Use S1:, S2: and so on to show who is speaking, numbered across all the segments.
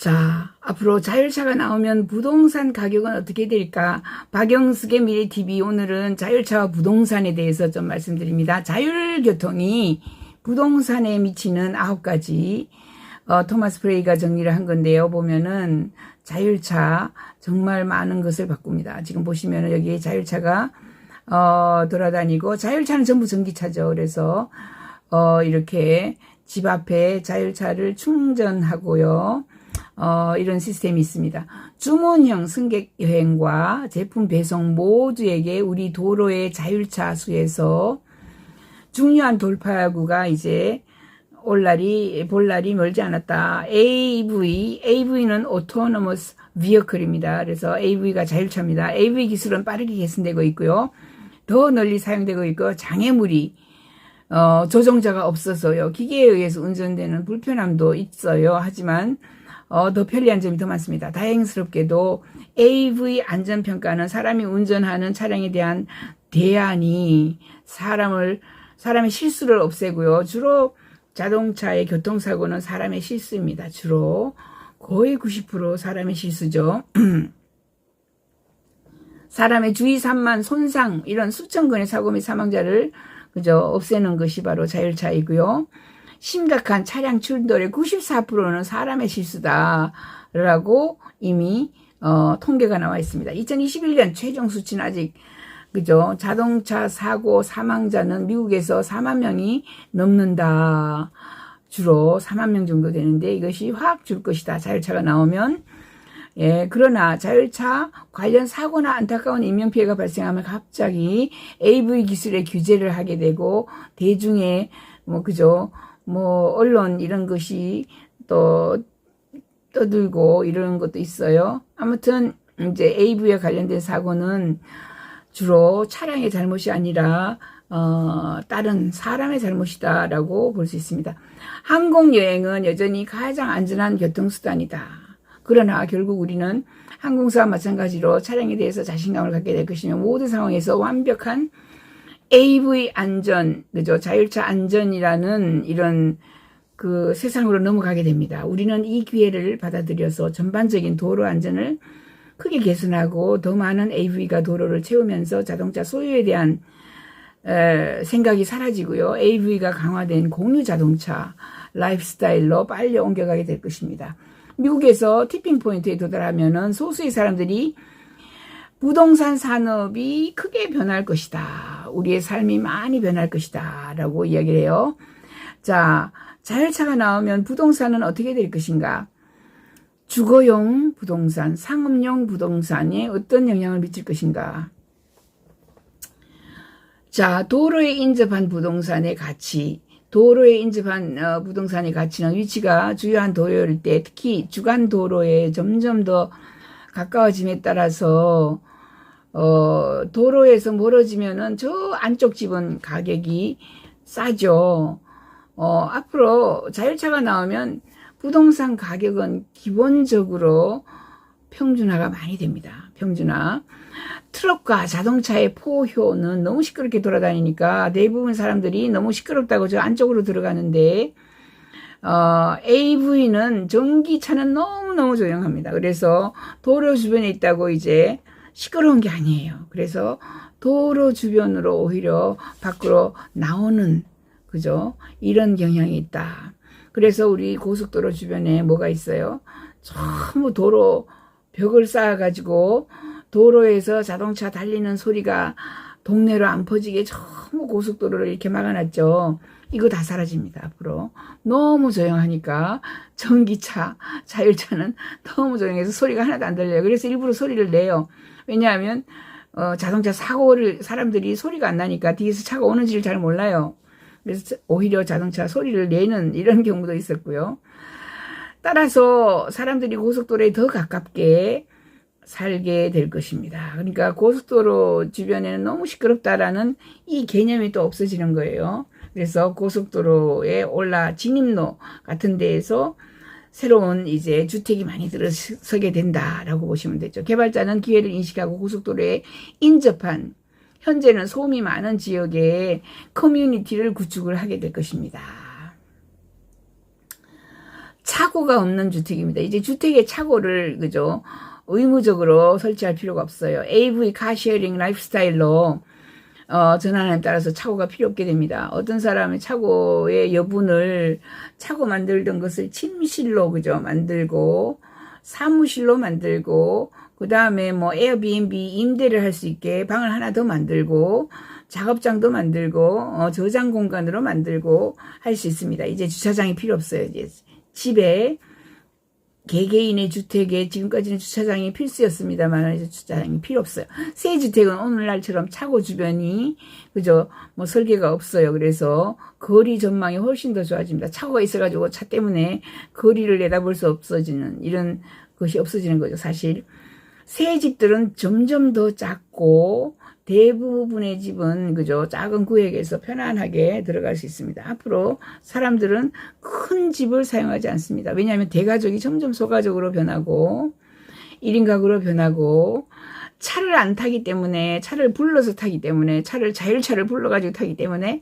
S1: 자, 앞으로 자율차가 나오면 부동산 가격은 어떻게 될까? 박영숙의 미래TV, 오늘은 자율차와 부동산에 대해서 좀 말씀드립니다. 자율교통이 부동산에 미치는 9가지 토마스 프레이가 정리를 한 건데요. 보면은 자율차 정말 많은 것을 바꿉니다. 지금 보시면은 여기 자율차가 돌아다니고, 자율차는 전부 전기차죠. 그래서 이렇게 집 앞에 자율차를 충전하고요. 이런 시스템이 있습니다. 주문형 승객 여행과 제품 배송 모두에게 우리 도로의 자율차 수에서 중요한 돌파구가 이제 볼 날이 멀지 않았다. AV는 Autonomous Vehicle입니다. 그래서 AV가 자율차입니다. AV 기술은 빠르게 개선되고 있고요. 더 널리 사용되고 있고, 장애물이 조종자가 없어서요. 기계에 의해서 운전되는 불편함도 있어요. 하지만 더 편리한 점이 더 많습니다. 다행스럽게도 AV 안전평가는 사람이 운전하는 차량에 대한 대안이 사람의 실수를 없애고요. 주로 자동차의 교통사고는 사람의 실수입니다. 주로 거의 90% 사람의 실수죠. 사람의 주의 산만, 손상, 이런 수천 건의 사고 및 사망자를 없애는 것이 바로 자율차이고요. 심각한 차량 충돌의 94%는 사람의 실수다라고 이미 통계가 나와 있습니다. 2021년 최종 수치는 아직 자동차 사고 사망자는 미국에서 4만 명이 넘는다. 주로 4만 명 정도 되는데, 이것이 확 줄 것이다. 자율차가 나오면. 예, 그러나 자율차 관련 사고나 안타까운 인명피해가 발생하면 갑자기 AV 기술의 규제를 하게 되고, 대중의 언론 이런 것이 또 떠들고 이런 것도 있어요. 아무튼 이제 AV에 관련된 사고는 주로 차량의 잘못이 아니라 다른 사람의 잘못이다라고 볼 수 있습니다. 항공여행은 여전히 가장 안전한 교통수단이다. 그러나 결국 우리는 항공사와 마찬가지로 차량에 대해서 자신감을 갖게 될 것이며, 모든 상황에서 완벽한 AV 안전, 자율차 안전이라는 이런 세상으로 넘어가게 됩니다. 우리는 이 기회를 받아들여서 전반적인 도로 안전을 크게 개선하고, 더 많은 AV가 도로를 채우면서 자동차 소유에 대한 생각이 사라지고요. AV가 강화된 공유 자동차 라이프 스타일로 빨리 옮겨가게 될 것입니다. 미국에서 티핑 포인트에 도달하면은 소수의 사람들이 부동산 산업이 크게 변할 것이다. 우리의 삶이 많이 변할 것이다. 라고 이야기를 해요. 자, 자율차가 나오면 부동산은 어떻게 될 것인가? 주거용 부동산, 상업용 부동산에 어떤 영향을 미칠 것인가? 자, 도로에 인접한 부동산의 가치. 도로에 인접한 부동산의 가치는 위치가 주요한 도로일 때, 특히 주간 도로에 점점 더 가까워짐에 따라서 도로에서 멀어지면은 저 안쪽 집은 가격이 싸죠. 앞으로 자율차가 나오면 부동산 가격은 기본적으로 평준화가 많이 됩니다. 평준화. 트럭과 자동차의 포효는 너무 시끄럽게 돌아다니니까 대부분 사람들이 너무 시끄럽다고 저 안쪽으로 들어가는데, AV는 전기차는 너무너무 조용합니다. 그래서 도로 주변에 있다고 이제 시끄러운 게 아니에요. 그래서 도로 주변으로 오히려 밖으로 나오는, 이런 경향이 있다. 그래서 우리 고속도로 주변에 뭐가 있어요? 전부 도로 벽을 쌓아가지고 도로에서 자동차 달리는 소리가 동네로 안 퍼지게 전부 고속도로를 이렇게 막아놨죠. 이거 다 사라집니다. 앞으로 너무 조용하니까 전기차, 자율차는 너무 조용해서 소리가 하나도 안 들려요. 그래서 일부러 소리를 내요. 왜냐하면 자동차 사고를 사람들이 소리가 안 나니까 뒤에서 차가 오는지를 잘 몰라요. 그래서 오히려 자동차 소리를 내는 이런 경우도 있었고요. 따라서 사람들이 고속도로에 더 가깝게 살게 될 것입니다. 그러니까 고속도로 주변에는 너무 시끄럽다라는 이 개념이 또 없어지는 거예요. 그래서 고속도로에 진입로 같은 데에서 새로운 이제 주택이 많이 들어서게 된다라고 보시면 되죠. 개발자는 기회를 인식하고 고속도로에 인접한, 현재는 소음이 많은 지역에 커뮤니티를 구축을 하게 될 것입니다. 차고가 없는 주택입니다. 이제 주택에 차고를 그죠? 의무적으로 설치할 필요가 없어요. AV 카쉐어링 라이프스타일로 전환에 따라서 차고가 필요 없게 됩니다. 어떤 사람은 차고의 여분을 차고 만들던 것을 침실로 그죠? 만들고 사무실로 만들고 그 다음에 뭐 에어비앤비 임대를 할 수 있게 방을 하나 더 만들고 작업장도 만들고 저장 공간으로 만들고 할 수 있습니다. 이제 주차장이 필요 없어요. 이제 집에 개개인의 주택에 지금까지는 주차장이 필수였습니다만 이제 주차장이 필요 없어요. 새 주택은 오늘날처럼 차고 주변이 그죠 뭐 설계가 없어요. 그래서 거리 전망이 훨씬 더 좋아집니다. 차고가 있어가지고 차 때문에 거리를 내다볼 수 없어지는 이런 것이 없어지는 거죠. 사실 새 집들은 점점 더 작고 대부분의 집은 그죠 작은 구역에서 편안하게 들어갈 수 있습니다. 앞으로 사람들은 큰 집을 사용하지 않습니다. 왜냐하면 대가족이 점점 소가족으로 변하고 1인 가구로 변하고 차를 안 타기 때문에 차를 불러서 타기 때문에 자율차를 불러가지고 타기 때문에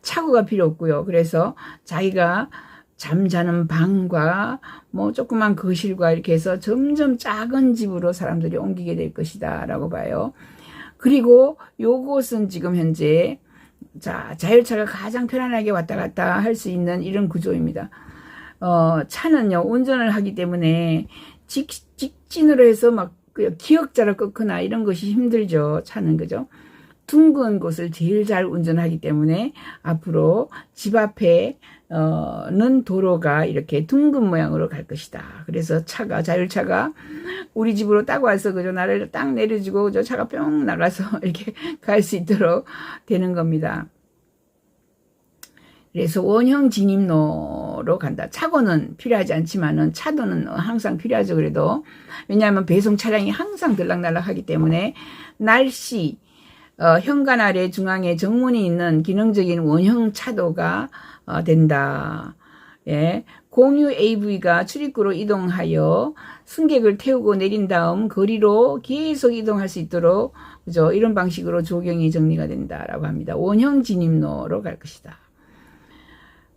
S1: 차고가 필요 없고요. 그래서 자기가 잠자는 방과 뭐 조그만 거실과 이렇게 해서 점점 작은 집으로 사람들이 옮기게 될 것이다 라고 봐요. 그리고 요것은 지금 현재 자율차가 가장 편안하게 왔다 갔다 할 수 있는 이런 구조입니다. 차는요 운전을 하기 때문에 직진으로 해서 막 기역자를 꺾거나 이런 것이 힘들죠. 차는 그죠. 둥근 곳을 제일 잘 운전하기 때문에 앞으로 집 앞에 는 도로가 이렇게 둥근 모양으로 갈 것이다. 그래서 자율차가 우리 집으로 딱 와서 그저 나를 딱 내려주고 그저 차가 뿅 나가서 이렇게 갈 수 있도록 되는 겁니다. 그래서 원형 진입로로 간다. 차고는 필요하지 않지만은 차도는 항상 필요하죠. 그래도 왜냐하면 배송 차량이 항상 들락날락 하기 때문에 날씨 현관 아래 중앙에 정문이 있는 기능적인 원형 차도가 된다. 예. 공유 AV가 출입구로 이동하여 승객을 태우고 내린 다음 거리로 계속 이동할 수 있도록 그죠? 이런 방식으로 조경이 정리가 된다라고 합니다. 원형 진입로로 갈 것이다.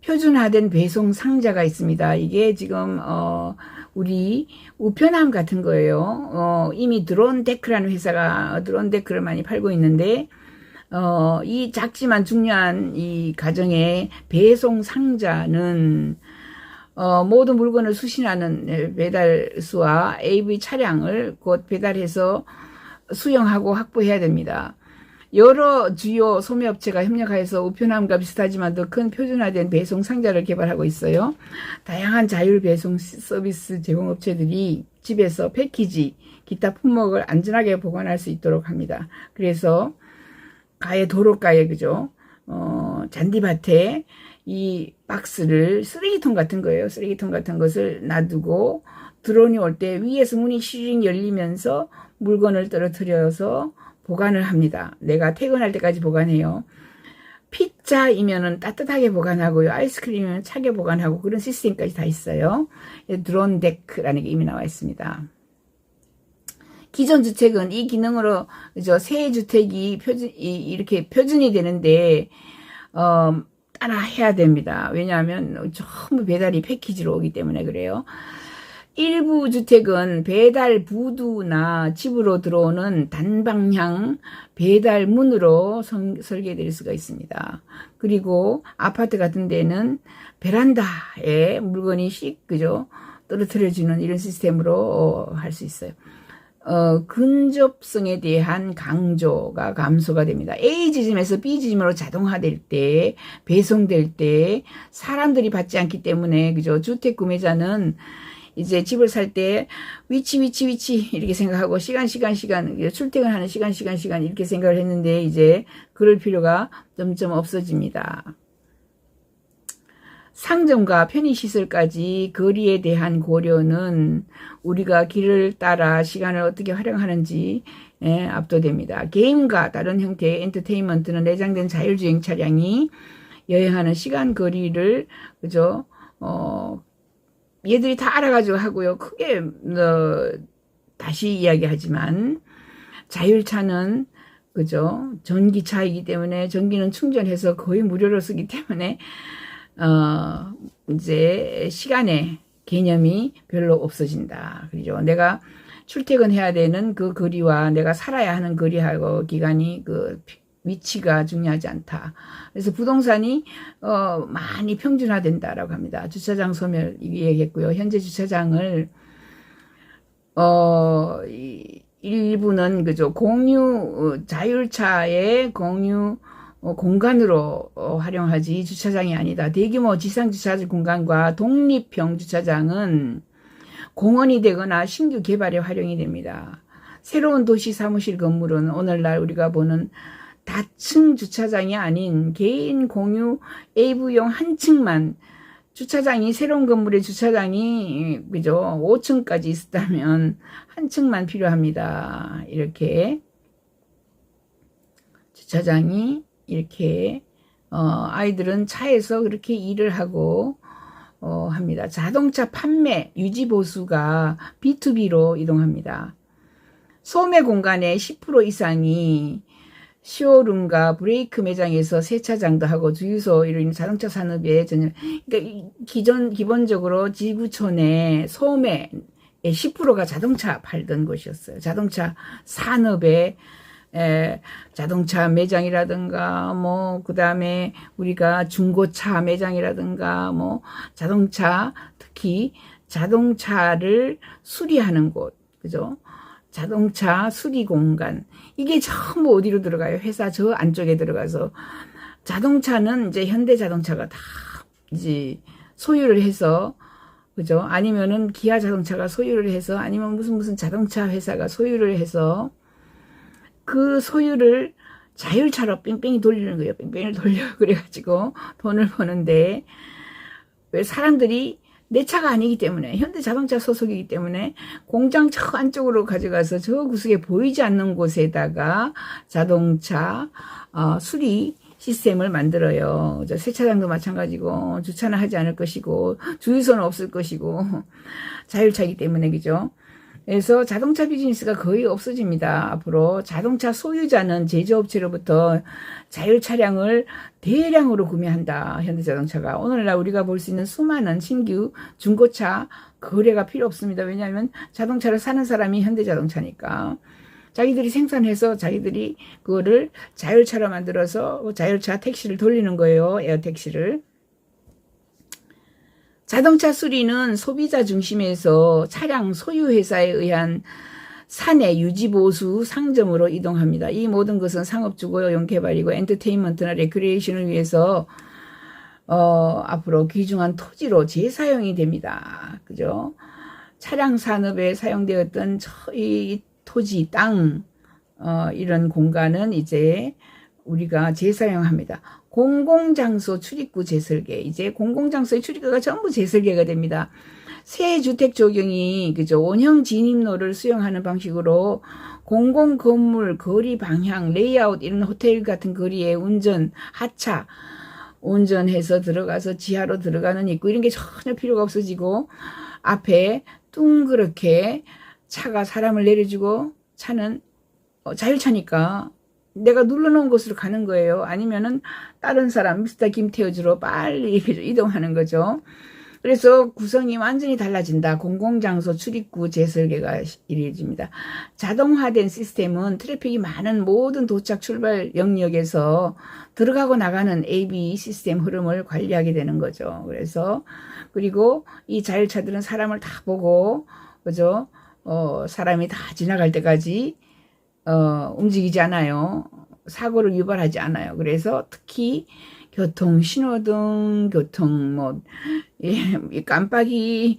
S1: 표준화된 배송 상자가 있습니다. 이게 지금 우리 우편함 같은 거예요. 이미 드론데크라는 회사가 드론데크를 많이 팔고 있는데 이 작지만 중요한 이 가정의 배송 상자는 모든 물건을 수신하는 배달수와 AV 차량을 곧 배달해서 수령하고 확보해야 됩니다. 여러 주요 소매업체가 협력하여서 우편함과 비슷하지만 더 큰 표준화된 배송 상자를 개발하고 있어요. 다양한 자율 배송 서비스 제공업체들이 집에서 패키지, 기타 품목을 안전하게 보관할 수 있도록 합니다. 그래서 도로가에 그죠? 잔디밭에 이 박스를 쓰레기통 같은 거예요. 쓰레기통 같은 것을 놔두고 드론이 올 때 위에서 문이 쉬링 열리면서 물건을 떨어뜨려서 보관을 합니다. 내가 퇴근할 때까지 보관해요. 피자이면은 따뜻하게 보관하고요. 아이스크림이면 차게 보관하고 그런 시스템까지 다 있어요. 드론데크라는 게 이미 나와 있습니다. 기존 주택은 이 기능으로 새 주택이 이렇게 표준이 되는데 따라 해야 됩니다. 왜냐하면 전부 배달이 패키지로 오기 때문에 그래요. 일부 주택은 배달 부두나 집으로 들어오는 단방향 배달문으로 설계될 수가 있습니다. 그리고 아파트 같은 데는 베란다에 물건이 그죠? 떨어뜨려주는 이런 시스템으로 할 수 있어요. 근접성에 대한 강조가 감소가 됩니다. A 지점에서 B 지점으로 자동화될 때, 배송될 때 사람들이 받지 않기 때문에 그죠? 주택 구매자는 이제 집을 살 때 위치 이렇게 생각하고 시간 출퇴근하는 시간 이렇게 생각을 했는데 이제 그럴 필요가 점점 없어집니다. 상점과 편의시설까지 거리에 대한 고려는 우리가 길을 따라 시간을 어떻게 활용하는지 압도됩니다. 게임과 다른 형태의 엔터테인먼트는 내장된 자율주행 차량이 여행하는 시간 거리를 그죠? 얘들이 다 알아가지고 하고요. 크게 다시 이야기하지만 자율차는 그죠? 전기차이기 때문에 전기는 충전해서 거의 무료로 쓰기 때문에 이제 시간에 개념이 별로 없어진다. 그죠? 내가 출퇴근해야 되는 그 거리와 내가 살아야 하는 거리하고 기간이 그 위치가 중요하지 않다. 그래서 부동산이 많이 평준화된다라고 합니다. 주차장 소멸 얘기했고요. 현재 주차장을 일부는 그죠, 공유 자율차의 공유 공간으로 활용하지 주차장이 아니다. 대규모 지상 주차장 공간과 독립형 주차장은 공원이 되거나 신규 개발에 활용이 됩니다. 새로운 도시 사무실 건물은 오늘날 우리가 보는 다층 주차장이 아닌 개인 공유 AV용 한 층만, 주차장이 새로운 건물의 주차장이 그죠 5층까지 있었다면 한 층만 필요합니다. 이렇게 주차장이 이렇게 아이들은 차에서 그렇게 일을 하고 합니다. 자동차 판매 유지 보수가 B2B로 이동합니다. 소매 공간의 10% 이상이 쇼룸과 브레이크 매장에서 세차장도 하고 주유소 이런 자동차 산업에 전혀, 그러니까 기본적으로 지구촌의 소매의 10%가 자동차 팔던 곳이었어요. 자동차 산업에 자동차 매장이라든가 그 다음에 우리가 중고차 매장이라든가 자동차, 특히 자동차를 수리하는 곳, 그죠? 자동차 수리 공간, 이게 전부 어디로 들어가요? 회사 저 안쪽에 들어가서 자동차는 이제 현대 자동차가 다 이제 소유를 해서, 그죠? 아니면은 기아 자동차가 소유를 해서, 아니면 무슨 자동차 회사가 소유를 해서 그 소유를 자율차로 뺑뺑이 돌리는 거예요. 뺑뺑이를 돌려. 그래가지고 돈을 버는데, 왜 사람들이 내 차가 아니기 때문에, 현대자동차 소속이기 때문에 공장 저 안쪽으로 가져가서 저 구석에 보이지 않는 곳에다가 자동차 수리 시스템을 만들어요. 세차장도 마찬가지고, 주차는 하지 않을 것이고, 주유소는 없을 것이고, 자율차이기 때문에, 그죠? 그래서 자동차 비즈니스가 거의 없어집니다. 앞으로 자동차 소유자는 제조업체로부터 자율 차량을 대량으로 구매한다. 현대자동차가. 오늘날 우리가 볼 수 있는 수많은 신규 중고차 거래가 필요 없습니다. 왜냐하면 자동차를 사는 사람이 현대자동차니까. 자기들이 생산해서 자기들이 그거를 자율차로 만들어서 자율차 택시를 돌리는 거예요. 에어택시를. 자동차 수리는 소비자 중심에서 차량 소유회사에 의한 사내 유지보수 상점으로 이동합니다. 이 모든 것은 상업주거용 개발이고 엔터테인먼트나 레크리에이션을 위해서 앞으로 귀중한 토지로 재사용이 됩니다. 그죠? 차량 산업에 사용되었던 이 토지, 땅 이런 공간은 이제 우리가 재사용합니다. 공공장소 출입구 재설계. 이제 공공장소의 출입구가 전부 재설계가 됩니다. 새 주택 적용이 그죠? 원형 진입로를 수용하는 방식으로 공공건물, 거리 방향, 레이아웃 이런 호텔 같은 거리에 운전, 하차, 운전해서 들어가서 지하로 들어가는 입구 이런 게 전혀 필요가 없어지고 앞에 둥그렇게 차가 사람을 내려주고 차는 자율차니까 내가 눌러놓은 곳으로 가는 거예요. 아니면은 다른 사람 미스터 김태우주로 빨리 이동하는 거죠. 그래서 구성이 완전히 달라진다. 공공장소 출입구 재설계가 이루어집니다. 자동화된 시스템은 트래픽이 많은 모든 도착 출발 영역에서 들어가고 나가는 AB 시스템 흐름을 관리하게 되는 거죠. 그래서 그리고 이 자율차들은 사람을 다 보고 그죠? 사람이 다 지나갈 때까지 움직이지 않아요. 사고를 유발하지 않아요. 그래서 특히 교통, 신호등, 교통, 깜빡이,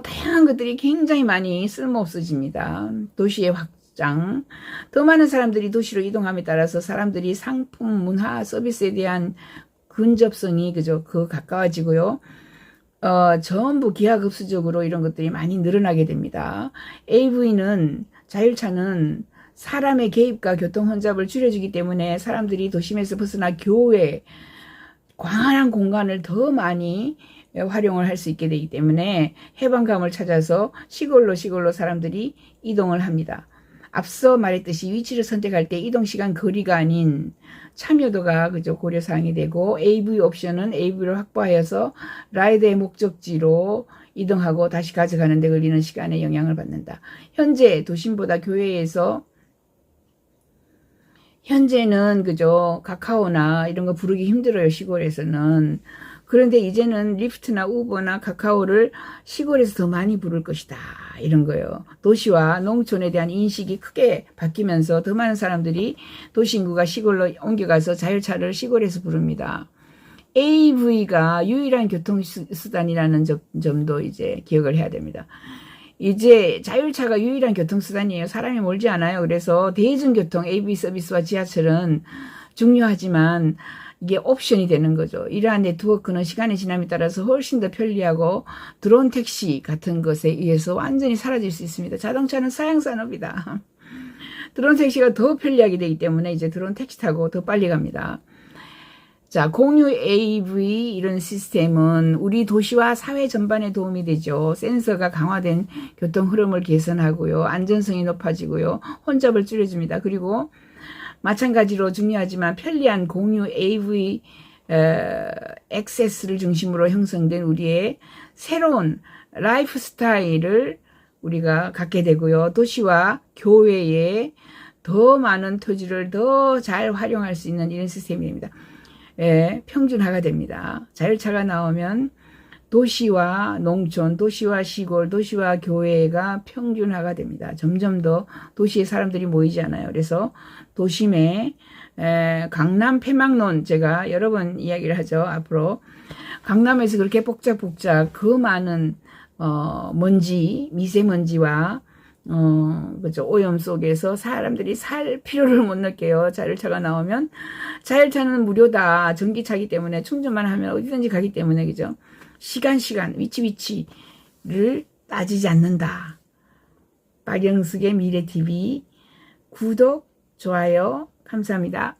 S1: 다양한 것들이 굉장히 많이 쓸모없어집니다. 도시의 확장. 더 많은 사람들이 도시로 이동함에 따라서 사람들이 상품, 문화, 서비스에 대한 근접성이 그죠? 가까워지고요. 전부 기하급수적으로 이런 것들이 많이 늘어나게 됩니다. AV는, 자율차는 사람의 개입과 교통 혼잡을 줄여주기 때문에 사람들이 도심에서 벗어나 교외, 광활한 공간을 더 많이 활용을 할 수 있게 되기 때문에 해방감을 찾아서 시골로 사람들이 이동을 합니다. 앞서 말했듯이 위치를 선택할 때 이동시간 거리가 아닌 참여도가 그죠 고려사항이 되고 AV 옵션은 AV를 확보하여서 라이드의 목적지로 이동하고 다시 가져가는 데 걸리는 시간에 영향을 받는다. 현재 도심보다 교외에서 현재는 그죠 카카오나 이런 거 부르기 힘들어요 시골에서는. 그런데 이제는 리프트나 우버나 카카오를 시골에서 더 많이 부를 것이다 이런 거예요. 도시와 농촌에 대한 인식이 크게 바뀌면서 더 많은 사람들이 도시 인구가 시골로 옮겨가서 자율차를 시골에서 부릅니다. AV가 유일한 교통수단이라는 점도 이제 기억을 해야 됩니다. 이제 자율차가 유일한 교통수단이에요. 사람이 멀지 않아요. 그래서 대중교통 AV 서비스와 지하철은 중요하지만 이게 옵션이 되는 거죠. 이러한 네트워크는 시간의 지남에 따라서 훨씬 더 편리하고 드론 택시 같은 것에 의해서 완전히 사라질 수 있습니다. 자동차는 사양산업이다. 드론 택시가 더 편리하게 되기 때문에 이제 드론 택시 타고 더 빨리 갑니다. 자, 공유 AV 이런 시스템은 우리 도시와 사회 전반에 도움이 되죠. 센서가 강화된 교통 흐름을 개선하고요. 안전성이 높아지고요. 혼잡을 줄여줍니다. 그리고 마찬가지로 중요하지만 편리한 공유 AV 액세스를 중심으로 형성된 우리의 새로운 라이프 스타일을 우리가 갖게 되고요. 도시와 교외에 더 많은 토지를 더 잘 활용할 수 있는 이런 시스템입니다. 예, 평준화가 됩니다. 자율차가 나오면 도시와 농촌, 도시와 시골, 도시와 교외가 평준화가 됩니다. 점점 더 도시에 사람들이 모이지 않아요. 그래서 도심에 강남 폐막론 제가 여러 번 이야기를 하죠. 앞으로 강남에서 그렇게 복잡 그 많은 먼지, 미세먼지와 그죠. 오염 속에서 사람들이 살 필요를 못 느껴요. 자율차가 나오면. 자율차는 무료다. 전기차기 때문에 충전만 하면 어디든지 가기 때문에, 그죠. 시간, 위치를 따지지 않는다. 박영숙의 미래TV 구독, 좋아요, 감사합니다.